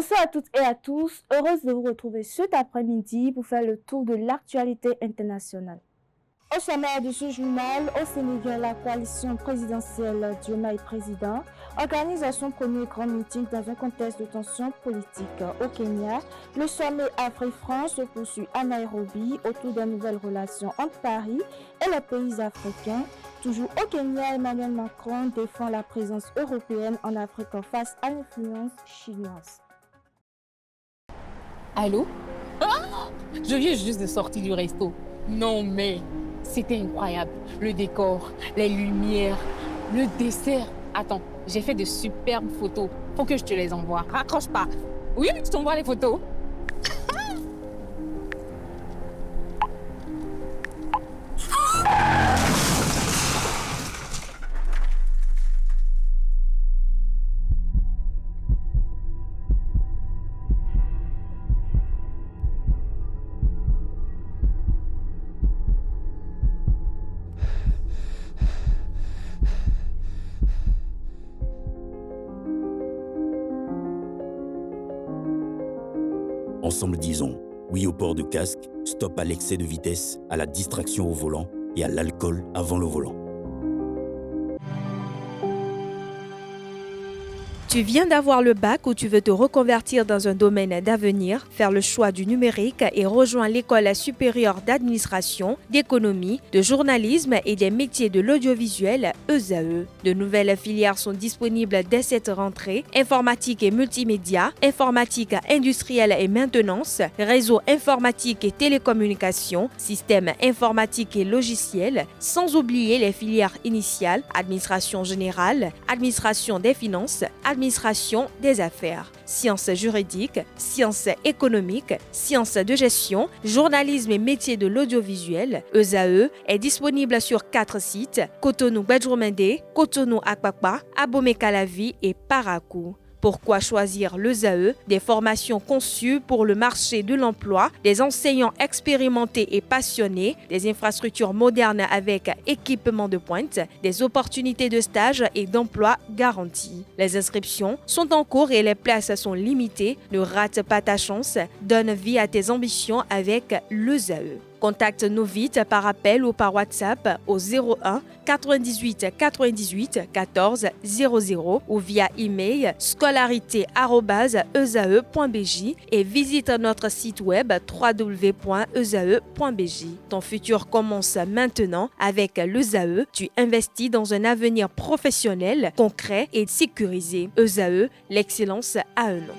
Bonsoir à toutes et à tous, heureuse de vous retrouver cet après-midi pour faire le tour de l'actualité internationale. Au sommaire de ce journal, au Sénégal, la coalition présidentielle Diomaye Président organise son premier grand meeting dans un contexte de tension politique. Au Kenya, le sommet Afrique-France se poursuit à Nairobi autour de nouvelles relations entre Paris et les pays africains. Toujours au Kenya, Emmanuel Macron défend la présence européenne en Afrique face à l'influence chinoise. Allô? Ah, je viens juste de sortir du resto. Non mais, c'était incroyable. Le décor, les lumières, le dessert. Attends, j'ai fait de superbes photos. Faut que je te les envoie. Raccroche pas. Oui, je t'envoie les photos. Ensemble disons oui au port de casque, stop à l'excès de vitesse, à la distraction au volant et à l'alcool avant le volant. Tu viens d'avoir le bac ou tu veux te reconvertir dans un domaine d'avenir, faire le choix du numérique et rejoindre l'école supérieure d'administration, d'économie, de journalisme et des métiers de l'audiovisuel ESAE. De nouvelles filières sont disponibles dès cette rentrée: informatique et multimédia, informatique industrielle et maintenance, réseau informatique et télécommunications, système informatique et logiciel, sans oublier les filières initiales: administration générale, administration des finances, administration des affaires, sciences juridiques, sciences économiques, sciences de gestion, journalisme et métiers de l'audiovisuel. ESAE est disponible sur 4 sites: Cotonou-Badjoumendé, Cotonou-Akpakpa, Abomey-Calavi et Parakou. Pourquoi choisir l'ESAE? Des formations conçues pour le marché de l'emploi, des enseignants expérimentés et passionnés, des infrastructures modernes avec équipement de pointe, des opportunités de stage et d'emploi garanties. Les inscriptions sont en cours et les places sont limitées. Ne rate pas ta chance, donne vie à tes ambitions avec l'ESAE. Contacte-nous vite par appel ou par WhatsApp au 01 98 98 14 00 ou via email scolarité@esae.bj et visite notre site web www.esae.bj. Ton futur commence maintenant avec l'ESAE. Tu investis dans un avenir professionnel, concret et sécurisé. ESAE, l'excellence à un nom.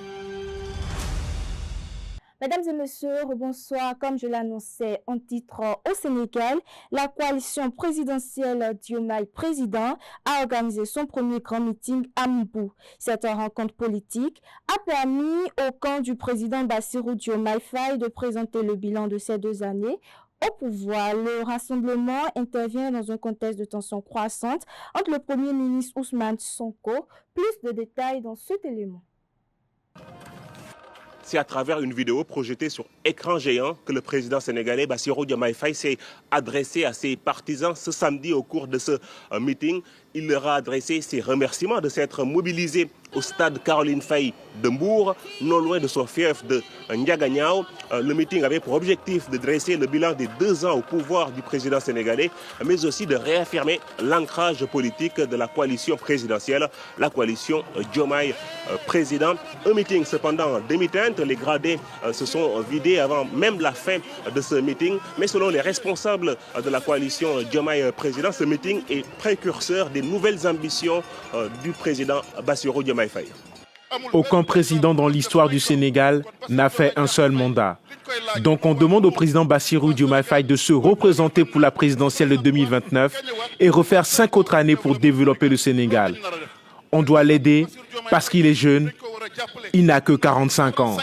Mesdames et messieurs, bonsoir. Comme je l'annonçais en titre, au Sénégal, la coalition présidentielle Diomaye Président a organisé son premier grand meeting à Mbou. Cette rencontre politique a permis au camp du président Bassirou Diomaye Faye de présenter le bilan de ces 2 années au pouvoir. Le rassemblement intervient dans un contexte de tension croissante entre le Premier ministre Ousmane Sonko. Plus de détails dans cet élément. C'est à travers une vidéo projetée sur écran géant que le président sénégalais Bassirou Diomaye Faye s'est adressé à ses partisans ce samedi au cours de ce meeting. Il leur a adressé ses remerciements de s'être mobilisés au stade Caroline Faye de Mbour, non loin de son fief de Ndiaganiao. Le meeting avait pour objectif de dresser le bilan des 2 ans au pouvoir du président sénégalais, mais aussi de réaffirmer l'ancrage politique de la coalition présidentielle, la coalition Diomaye Président. Un meeting cependant demi-teinte, les gradés se sont vidés avant même la fin de ce meeting, mais selon les responsables de la coalition Diomaye Président, ce meeting est précurseur des nouvelles ambitions du président Bassirou Diomaye Faye. Aucun président dans l'histoire du Sénégal n'a fait un seul mandat. Donc on demande au président Bassirou Diomaye Faye de se représenter pour la présidentielle de 2029 et refaire 5 autres années pour développer le Sénégal. On doit l'aider parce qu'il est jeune, il n'a que 45 ans.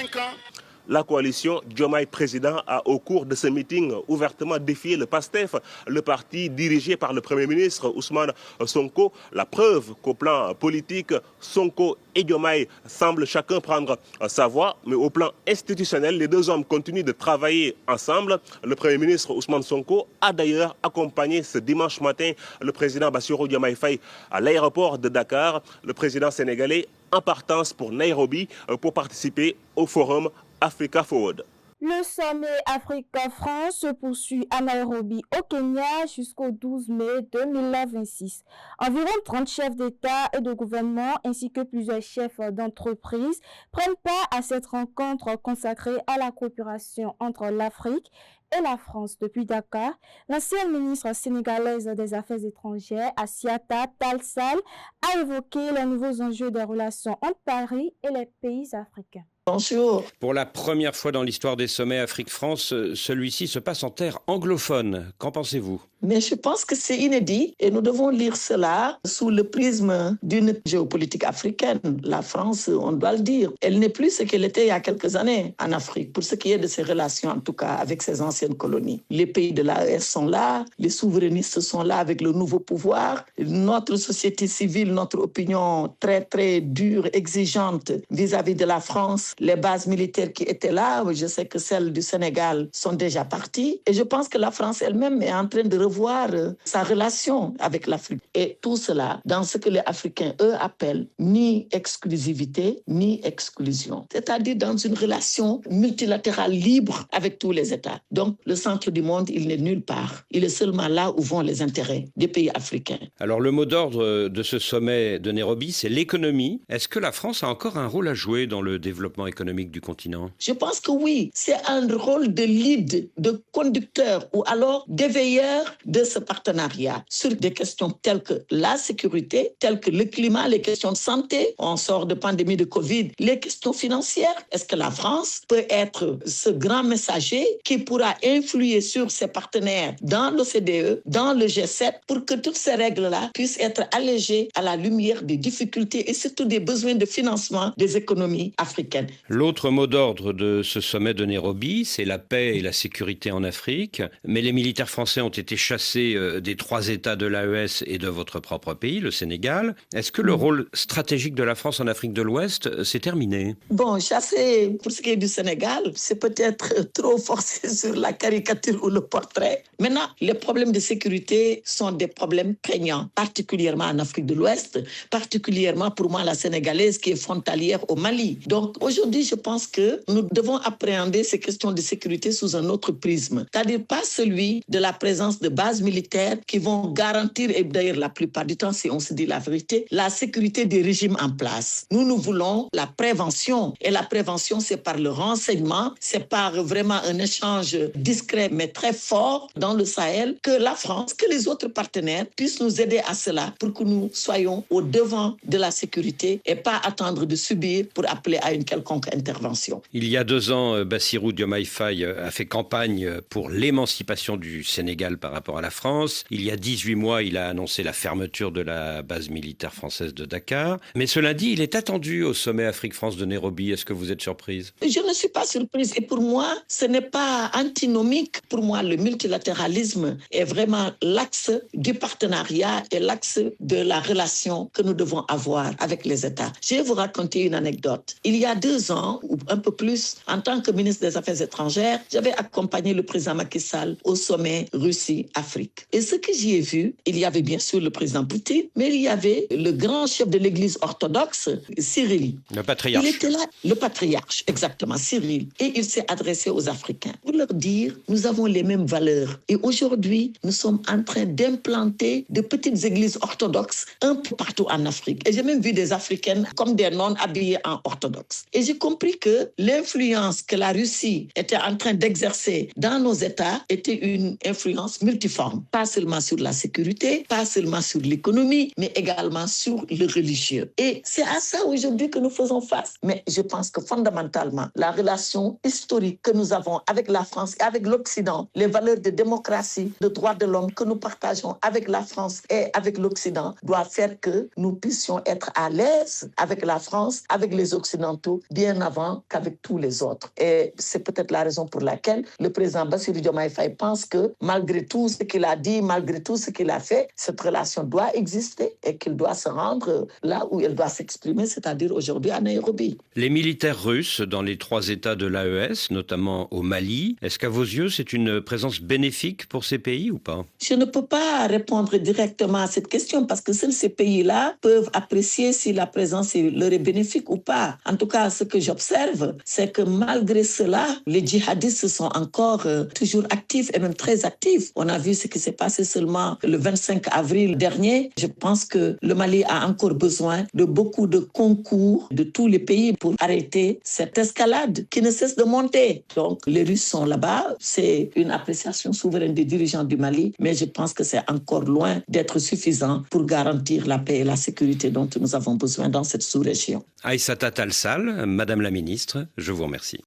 La coalition Diomaye Président a, au cours de ce meeting, ouvertement défié le PASTEF, le parti dirigé par le Premier ministre Ousmane Sonko. La preuve qu'au plan politique, Sonko et Diomaye semblent chacun prendre sa voie, mais au plan institutionnel, les 2 hommes continuent de travailler ensemble. Le Premier ministre Ousmane Sonko a d'ailleurs accompagné ce dimanche matin le président Bassirou Diomaye Faye à l'aéroport de Dakar. Le président sénégalais en partance pour Nairobi pour participer au forum Africa Forward. Le sommet Afrique-France se poursuit à Nairobi, au Kenya, jusqu'au 12 mai 2026. Environ 30 chefs d'État et de gouvernement ainsi que plusieurs chefs d'entreprise prennent part à cette rencontre consacrée à la coopération entre l'Afrique et la France. Depuis Dakar, l'ancienne ministre sénégalaise des Affaires étrangères, Assiata Tall Sall, a évoqué les nouveaux enjeux des relations entre Paris et les pays africains. Bonjour. Pour la première fois dans l'histoire des sommets Afrique-France, celui-ci se passe en terre anglophone. Qu'en pensez-vous ? Mais je pense que c'est inédit et nous devons lire cela sous le prisme d'une géopolitique africaine. La France, on doit le dire, elle n'est plus ce qu'elle était il y a quelques années en Afrique, pour ce qui est de ses relations en tout cas avec ses anciennes colonies. Les pays de l'AES sont là, les souverainistes sont là avec le nouveau pouvoir. Notre société civile, notre opinion très très dure, exigeante vis-à-vis de la France. Les bases militaires qui étaient là, je sais que celles du Sénégal sont déjà parties. Et je pense que la France elle-même est en train de revoir sa relation avec l'Afrique. Et tout cela dans ce que les Africains, eux, appellent ni exclusivité, ni exclusion. C'est-à-dire dans une relation multilatérale libre avec tous les États. Donc, le centre du monde, il n'est nulle part. Il est seulement là où vont les intérêts des pays africains. Alors, le mot d'ordre de ce sommet de Nairobi, c'est l'économie. Est-ce que la France a encore un rôle à jouer dans le développement économique du continent ? Je pense que oui, c'est un rôle de lead, de conducteur ou alors d'éveilleur de ce partenariat sur des questions telles que la sécurité, telles que le climat, les questions de santé, on sort de pandémie de Covid, les questions financières. Est-ce que la France peut être ce grand messager qui pourra influer sur ses partenaires dans l'OCDE, dans le G7, pour que toutes ces règles-là puissent être allégées à la lumière des difficultés et surtout des besoins de financement des économies africaines. L'autre mot d'ordre de ce sommet de Nairobi, c'est la paix et la sécurité en Afrique. Mais les militaires français ont été chassés des 3 États de l'AES et de votre propre pays, le Sénégal. Est-ce que le rôle stratégique de la France en Afrique de l'Ouest s'est terminé ? Bon, chasser, pour ce qui est du Sénégal, c'est peut-être trop forcé sur la caricature ou le portrait. Maintenant, les problèmes de sécurité sont des problèmes prégnants, particulièrement en Afrique de l'Ouest, particulièrement pour moi la sénégalaise qui est frontalière au Mali. Donc aujourd'hui, je pense que nous devons appréhender ces questions de sécurité sous un autre prisme. C'est-à-dire pas celui de la présence de bases militaires qui vont garantir, et d'ailleurs la plupart du temps, si on se dit la vérité, la sécurité des régimes en place. Nous voulons la prévention. Et la prévention, c'est par le renseignement, c'est par vraiment un échange discret mais très fort dans le Sahel, que la France, que les autres partenaires puissent nous aider à cela pour que nous soyons au devant de la sécurité et pas attendre de subir pour appeler à une quelconque intervention. Il y a 2 ans, Bassirou Diomaye Faye a fait campagne pour l'émancipation du Sénégal par rapport à la France. Il y a 18 mois, il a annoncé la fermeture de la base militaire française de Dakar. Mais ce lundi, il est attendu au sommet Afrique-France de Nairobi. Est-ce que vous êtes surprise ? Je ne suis pas surprise. Et pour moi, ce n'est pas antinomique. Pour moi, le multilatéralisme est vraiment l'axe du partenariat et l'axe de la relation que nous devons avoir avec les États. Je vais vous raconter une anecdote. Il y a 2 ans, ou un peu plus, en tant que ministre des Affaires étrangères, j'avais accompagné le président Macky Sall au sommet Russie-Afrique. Et ce que j'y ai vu, il y avait bien sûr le président Poutine, mais il y avait le grand chef de l'église orthodoxe, Cyril. Le patriarche. Il était là, le patriarche, exactement, Cyril. Et il s'est adressé aux Africains pour leur dire, nous avons les mêmes valeurs. Et aujourd'hui, nous sommes en train d'implanter de petites églises orthodoxes un peu partout en Afrique. Et j'ai même vu des Africaines comme des nonnes habillées en orthodoxe. Et j'ai compris que l'influence que la Russie était en train d'exercer dans nos États était une influence multiforme. Pas seulement sur la sécurité, pas seulement sur l'économie, mais également sur le religieux. Et c'est à ça aujourd'hui que nous faisons face. Mais je pense que fondamentalement, la relation historique que nous avons avec la France et avec l'Occident, les valeurs de démocratie, de droits de l'homme que nous partageons avec la France et avec l'Occident, doit faire que nous puissions être à l'aise avec la France, avec les Occidentaux, bien avant qu'avec tous les autres. Et c'est peut-être la raison pour laquelle le président Bassirou Diomaye Faye pense que malgré tout ce qu'il a dit, malgré tout ce qu'il a fait, cette relation doit exister et qu'il doit se rendre là où elle doit s'exprimer, c'est-à-dire aujourd'hui à Nairobi. Les militaires russes dans les 3 États de l'AES, notamment au Mali, est-ce qu'à vos yeux c'est une présence bénéfique pour ces pays ou pas? Je ne peux pas répondre directement à cette question parce que seuls ces pays-là peuvent apprécier si la présence leur est bénéfique ou pas. En tout cas, ce que j'observe, c'est que malgré cela, les djihadistes sont encore toujours actifs et même très actifs. On a vu ce qui s'est passé seulement le 25 avril dernier. Je pense que le Mali a encore besoin de beaucoup de concours de tous les pays pour arrêter cette escalade qui ne cesse de monter. Donc, les Russes sont là-bas. C'est une appréciation souveraine des dirigeants du Mali, mais je pense que c'est encore loin d'être suffisant pour garantir la paix et la sécurité dont nous avons besoin dans cette sous-région. Aïssata Tall Sall, Madame la Ministre, je vous remercie.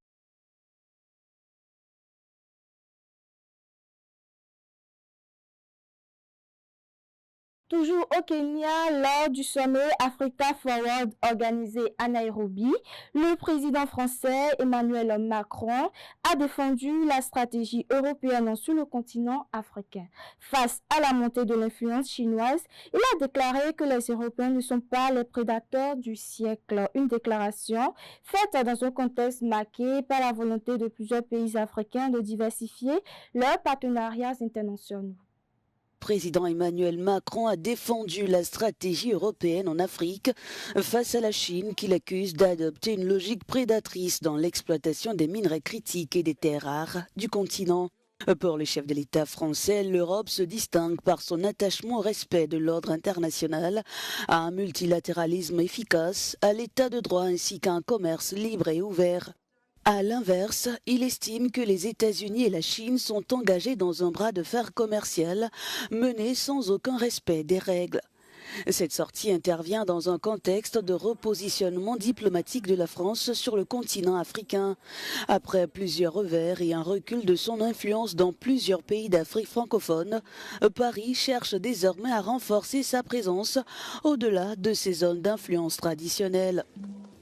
Toujours au Kenya, lors du sommet Africa Forward organisé à Nairobi, le président français Emmanuel Macron a défendu la stratégie européenne sur le continent africain. Face à la montée de l'influence chinoise, il a déclaré que les Européens ne sont pas les prédateurs du siècle. Une déclaration faite dans un contexte marqué par la volonté de plusieurs pays africains de diversifier leurs partenariats internationaux. Le président Emmanuel Macron a défendu la stratégie européenne en Afrique face à la Chine qu'il accuse d'adopter une logique prédatrice dans l'exploitation des minerais critiques et des terres rares du continent. Pour le chef de l'État français, l'Europe se distingue par son attachement au respect de l'ordre international, à un multilatéralisme efficace, à l'état de droit ainsi qu'à un commerce libre et ouvert. À l'inverse, il estime que les États-Unis et la Chine sont engagés dans un bras de fer commercial mené sans aucun respect des règles. Cette sortie intervient dans un contexte de repositionnement diplomatique de la France sur le continent africain. Après plusieurs revers et un recul de son influence dans plusieurs pays d'Afrique francophone, Paris cherche désormais à renforcer sa présence au-delà de ses zones d'influence traditionnelles.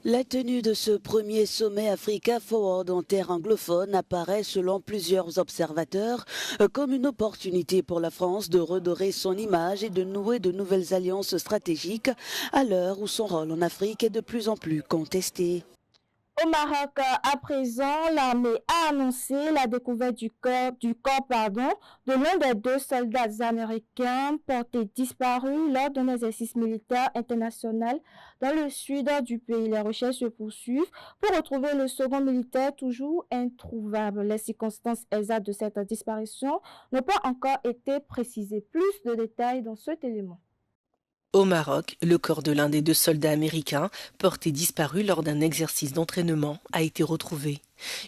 La tenue de ce premier sommet Africa Forward en terre anglophone apparaît selon plusieurs observateurs comme une opportunité pour la France de redorer son image et de nouer de nouvelles alliances stratégiques à l'heure où son rôle en Afrique est de plus en plus contesté. Au Maroc, à présent, l'armée a annoncé la découverte du corps de l'un des 2 soldats américains portés disparus lors d'un exercice militaire international dans le sud du pays. Les recherches se poursuivent pour retrouver le second militaire toujours introuvable. Les circonstances exactes de cette disparition n'ont pas encore été précisées. Plus de détails dans cet élément. Au Maroc, le corps de l'un des 2 soldats américains, porté disparu lors d'un exercice d'entraînement, a été retrouvé.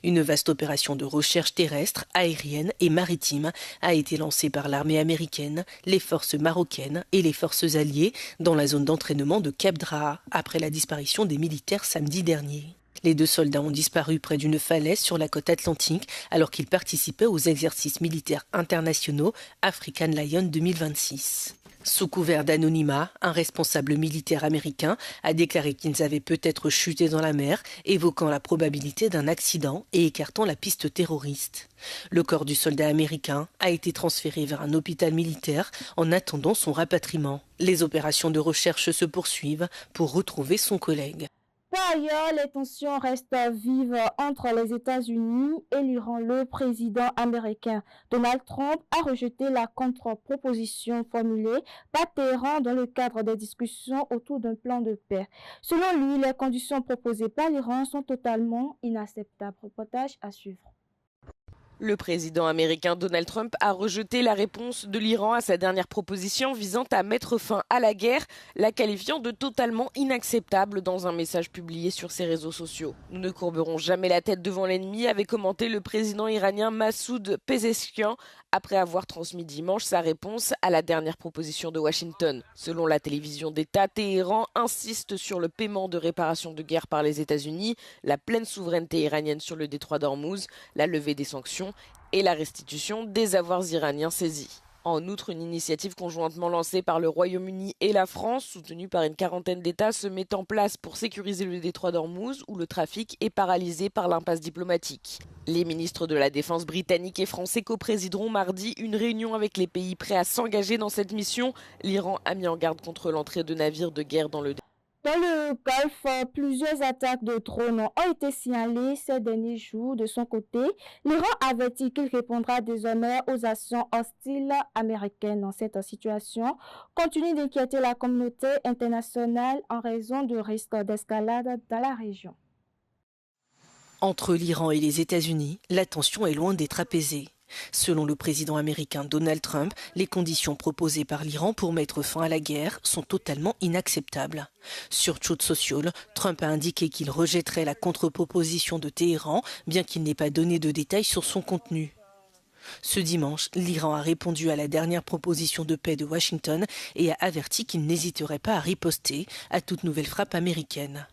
Une vaste opération de recherche terrestre, aérienne et maritime a été lancée par l'armée américaine, les forces marocaines et les forces alliées dans la zone d'entraînement de Cap Draa, après la disparition des militaires samedi dernier. Les 2 soldats ont disparu près d'une falaise sur la côte atlantique alors qu'ils participaient aux exercices militaires internationaux African Lion 2026. Sous couvert d'anonymat, un responsable militaire américain a déclaré qu'ils avaient peut-être chuté dans la mer, évoquant la probabilité d'un accident et écartant la piste terroriste. Le corps du soldat américain a été transféré vers un hôpital militaire en attendant son rapatriement. Les opérations de recherche se poursuivent pour retrouver son collègue. Par ailleurs, les tensions restent vives entre les États-Unis et l'Iran. Le président américain Donald Trump a rejeté la contre-proposition formulée par Téhéran dans le cadre des discussions autour d'un plan de paix. Selon lui, les conditions proposées par l'Iran sont totalement inacceptables. Reportage à suivre. Le président américain Donald Trump a rejeté la réponse de l'Iran à sa dernière proposition visant à mettre fin à la guerre, la qualifiant de totalement inacceptable dans un message publié sur ses réseaux sociaux. « Nous ne courberons jamais la tête devant l'ennemi », avait commenté le président iranien Massoud Pezeshkian après avoir transmis dimanche sa réponse à la dernière proposition de Washington. Selon la télévision d'État, Téhéran insiste sur le paiement de réparations de guerre par les États-Unis, la pleine souveraineté iranienne sur le détroit d'Ormuz, la levée des sanctions et la restitution des avoirs iraniens saisis. En outre, une initiative conjointement lancée par le Royaume-Uni et la France, soutenue par une quarantaine d'États, se met en place pour sécuriser le détroit d'Ormuz, où le trafic est paralysé par l'impasse diplomatique. Les ministres de la Défense britanniques et français coprésideront mardi une réunion avec les pays prêts à s'engager dans cette mission. L'Iran a mis en garde contre l'entrée de navires de guerre dans le Dans le Golfe, plusieurs attaques de drones ont été signalées ces derniers jours. De son côté, l'Iran avertit qu'il répondra désormais aux actions hostiles américaines. Dans cette situation, continue d'inquiéter la communauté internationale en raison de risques d'escalade dans la région. Entre l'Iran et les États-Unis, la tension est loin d'être apaisée. Selon le président américain Donald Trump, les conditions proposées par l'Iran pour mettre fin à la guerre sont totalement inacceptables. Sur Truth Social, Trump a indiqué qu'il rejetterait la contre-proposition de Téhéran, bien qu'il n'ait pas donné de détails sur son contenu. Ce dimanche, l'Iran a répondu à la dernière proposition de paix de Washington et a averti qu'il n'hésiterait pas à riposter à toute nouvelle frappe américaine.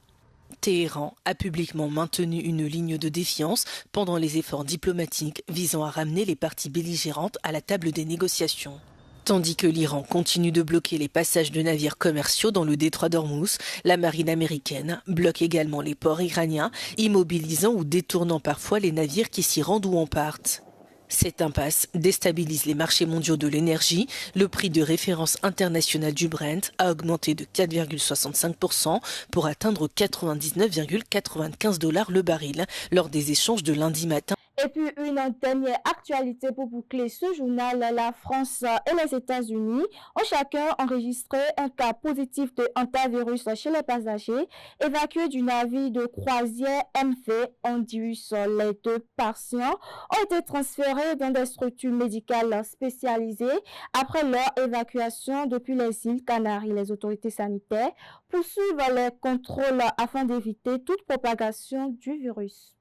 Téhéran a publiquement maintenu une ligne de défiance pendant les efforts diplomatiques visant à ramener les parties belligérantes à la table des négociations. Tandis que l'Iran continue de bloquer les passages de navires commerciaux dans le détroit d'Ormuz, la marine américaine bloque également les ports iraniens, immobilisant ou détournant parfois les navires qui s'y rendent ou en partent. Cette impasse déstabilise les marchés mondiaux de l'énergie. Le prix de référence international du Brent a augmenté de 4,65% pour atteindre 99,95 $ le baril lors des échanges de lundi matin. Et puis une dernière actualité pour boucler ce journal. La France et les États-Unis ont chacun enregistré un cas positif de hantavirus chez les passagers évacués du navire de croisière MV Ondius. Les deux patients ont été transférés dans des structures médicales spécialisées après leur évacuation depuis les îles Canaries. Les autorités sanitaires poursuivent les contrôles afin d'éviter toute propagation du virus.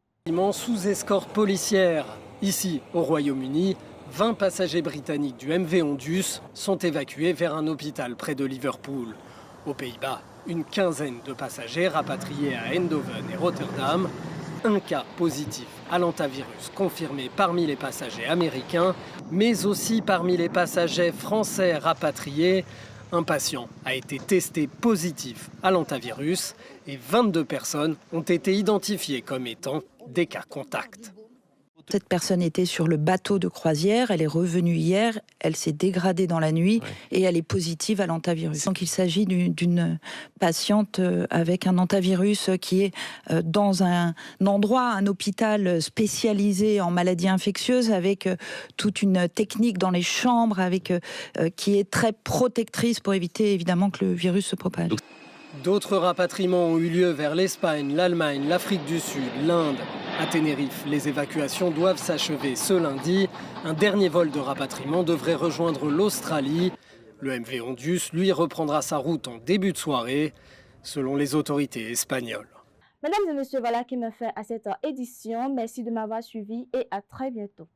Sous escorte policière. Ici, au Royaume-Uni, 20 passagers britanniques du MV Ondius sont évacués vers un hôpital près de Liverpool. Aux Pays-Bas, une quinzaine de passagers rapatriés à Eindhoven et Rotterdam. Un cas positif à l'hantavirus confirmé parmi les passagers américains, mais aussi parmi les passagers français rapatriés. Un patient a été testé positif à l'hantavirus et 22 personnes ont été identifiées comme étant des cas contacts. Cette personne était sur le bateau de croisière, elle est revenue hier, elle s'est dégradée dans la nuit et elle est positive à l'hantavirus. Donc il s'agit d'une patiente avec un hantavirus qui est dans un endroit, un hôpital spécialisé en maladies infectieuses avec toute une technique dans les chambres qui est très protectrice pour éviter évidemment que le virus se propage. D'autres rapatriements ont eu lieu vers l'Espagne, l'Allemagne, l'Afrique du Sud, l'Inde. À Tenerife, les évacuations doivent s'achever ce lundi. Un dernier vol de rapatriement devrait rejoindre l'Australie. Le MV Ondius, lui, reprendra sa route en début de soirée, selon les autorités espagnoles. Mesdames et messieurs, voilà qui me fait à cette édition. Merci de m'avoir suivi et à très bientôt.